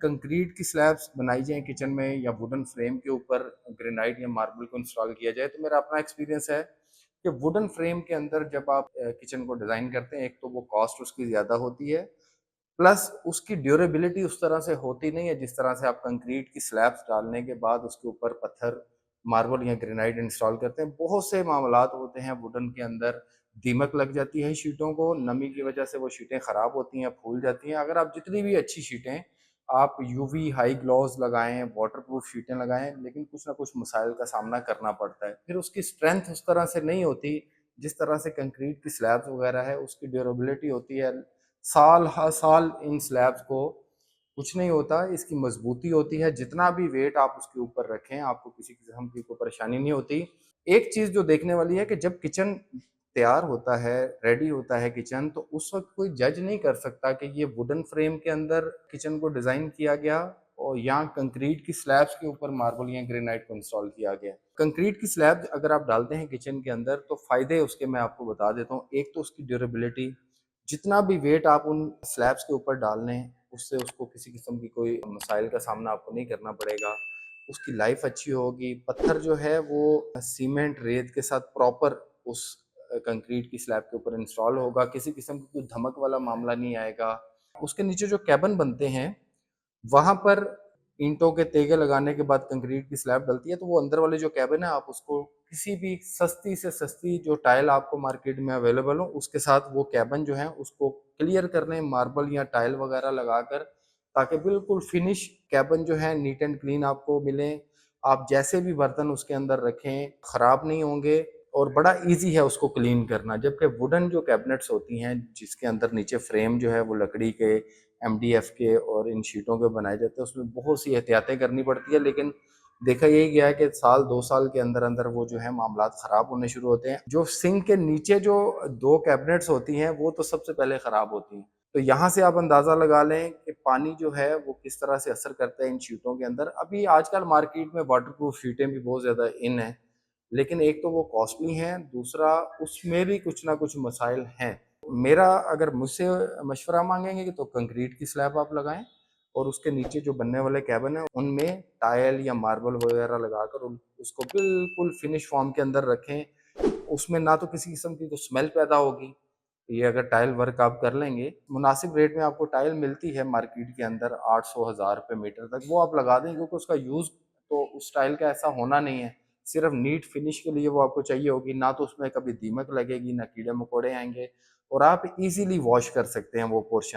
Concrete की slabs बनाई जाएँ किचन में या वुडन फ्रेम के ऊपर ग्रेनाइट या मार्बल को इंस्टॉल किया जाए, तो मेरा अपना एक्सपीरियंस है कि वुडन फ्रेम के अंदर जब आप किचन को डिज़ाइन करते हैं, एक तो वो कॉस्ट उसकी ज़्यादा होती है, प्लस उसकी ड्यूरेबिलिटी उस तरह से होती नहीं है जिस तरह से आप कंक्रीट की स्लैब्स डालने के बाद उसके ऊपर पत्थर, मार्बल या ग्रेनाइट इंस्टॉल करते हैं। बहुत से मामलात होते हैं वुडन के अंदर, दीमक लग जाती है शीटों को, नमी की वजह से वो शीटें ख़राब होती हैं, फूल जाती हैं। अगर आप जितनी भी अच्छी शीटें आप यूवी हाई ग्लॉस लगाएँ, वाटरप्रूफ शीटें लगाएँ, लेकिन कुछ ना कुछ मसाइल का सामना करना पड़ता है। फिर उसकी स्ट्रेंथ उस तरह से नहीं होती, जिस तरह से कंक्रीट की स्लैब्स वगैरह है, उसकी ड्यूरेबिलिटी होती है। साल हर साल इन स्लैब्स को कुछ नहीं होता, इसकी मजबूती होती है, जितना भी वेट आप उसके ऊपर रखें, आपको किसी किस्म की कोई परेशानी नहीं होती। एक चीज़ जो देखने वाली है कि जब किचन तैयार होता है, रेडी होता है किचन, तो उस वक़्त कोई जज नहीं कर सकता कि ये वुडन फ्रेम के अंदर किचन को डिज़ाइन किया गया और या कंक्रीट की स्लैब्स के ऊपर मार्बल या ग्रेनाइट को इंस्टॉल किया गया। कंक्रीट की स्लैब अगर आप डालते हैं किचन के अंदर, तो फ़ायदे उसके मैं आपको बता देता हूँ। एक तो उसकी ड्यूरेबिलिटी, जितना भी वेट आप उन स्लैब्स के ऊपर डाल लें, उससे उसको किसी किस्म की कोई मसाइल का सामना आपको नहीं करना पड़ेगा। उसकी लाइफ अच्छी होगी। पत्थर जो है वो सीमेंट, रेत के साथ प्रॉपर उस कंक्रीट की स्लैब के ऊपर इंस्टॉल होगा। किसी किस्म की कोई धमक वाला मामला नहीं आएगा। उसके नीचे जो कैबिन बनते हैं, वहाँ पर ईंटों के तेगे लगाने के बाद कंक्रीट की स्लैब डलती है, तो वो अंदर वाले जो कैबिन है, आप उसको किसी भी सस्ती से सस्ती जो टाइल आपको मार्केट में अवेलेबल हो, उसके साथ वो कैबिन जो है, उसको क्लियर कर लें मार्बल या टाइल वगैरह लगाकर, ताकि बिल्कुल फिनिश कैबिन जो है नीट एंड क्लीन आपको मिले। आप जैसे भी बर्तन उसके अंदर रखें, खराब नहीं होंगे और बड़ा ईज़ी है उसको क्लीन करना। जबकि वुडन जो कैबिनेट्स होती हैं, जिसके अंदर नीचे फ्रेम जो है वो लकड़ी के, एमडीएफ के और इन शीटों के बनाए जाते हैं, उसमें बहुत सी एहतियातें करनी पड़ती है, लेकिन देखा यही गया है कि साल 2 साल के अंदर-अंदर वो जो है मामलात ख़राब होने शुरू होते हैं। जो सिंक के नीचे जो 2 कैबिनेट्स होती हैं, वो तो सबसे पहले ख़राब होती हैं। तो यहाँ से आप अंदाज़ा लगा लें कि पानी जो है वो किस तरह से असर करता है इन शीटों के अंदर। अभी आजकल मार्केट में वाटरप्रूफ शीटें भी बहुत ज़्यादा इन हैं, लेकिन एक तो वो कॉस्टली हैं, दूसरा उसमें भी कुछ ना कुछ मसाइल हैं। मेरा अगर मुझसे मशवरा माँगेंगे तो कंक्रीट की स्लैब आप लगाएँ और उसके नीचे जो बनने वाले कैबिन हैं, उनमें टाइल या मार्बल वगैरह लगाकर उन उसको बिल्कुल फिनिश फॉर्म के अंदर रखें। उसमें ना तो किसी किस्म की कोई स्मेल पैदा होगी, ये अगर टाइल वर्क आप कर लेंगे, मुनासिब रेट में आपको टाइल मिलती है मार्केट के अंदर 800-1000 रुपए मीटर तक, वो आप लगा दें क्योंकि उसका यूज़ तो उस टाइल का ऐसा होना नहीं है। सिर्फ़ नीट फिनिश के लिए वो आपको चाहिए होगी, ना तो उसमें कभी दीमक लगेगी, ना कीड़े-मकोड़े आएँगे और आप ईज़िली वॉश कर सकते हैं वो पोर्शन।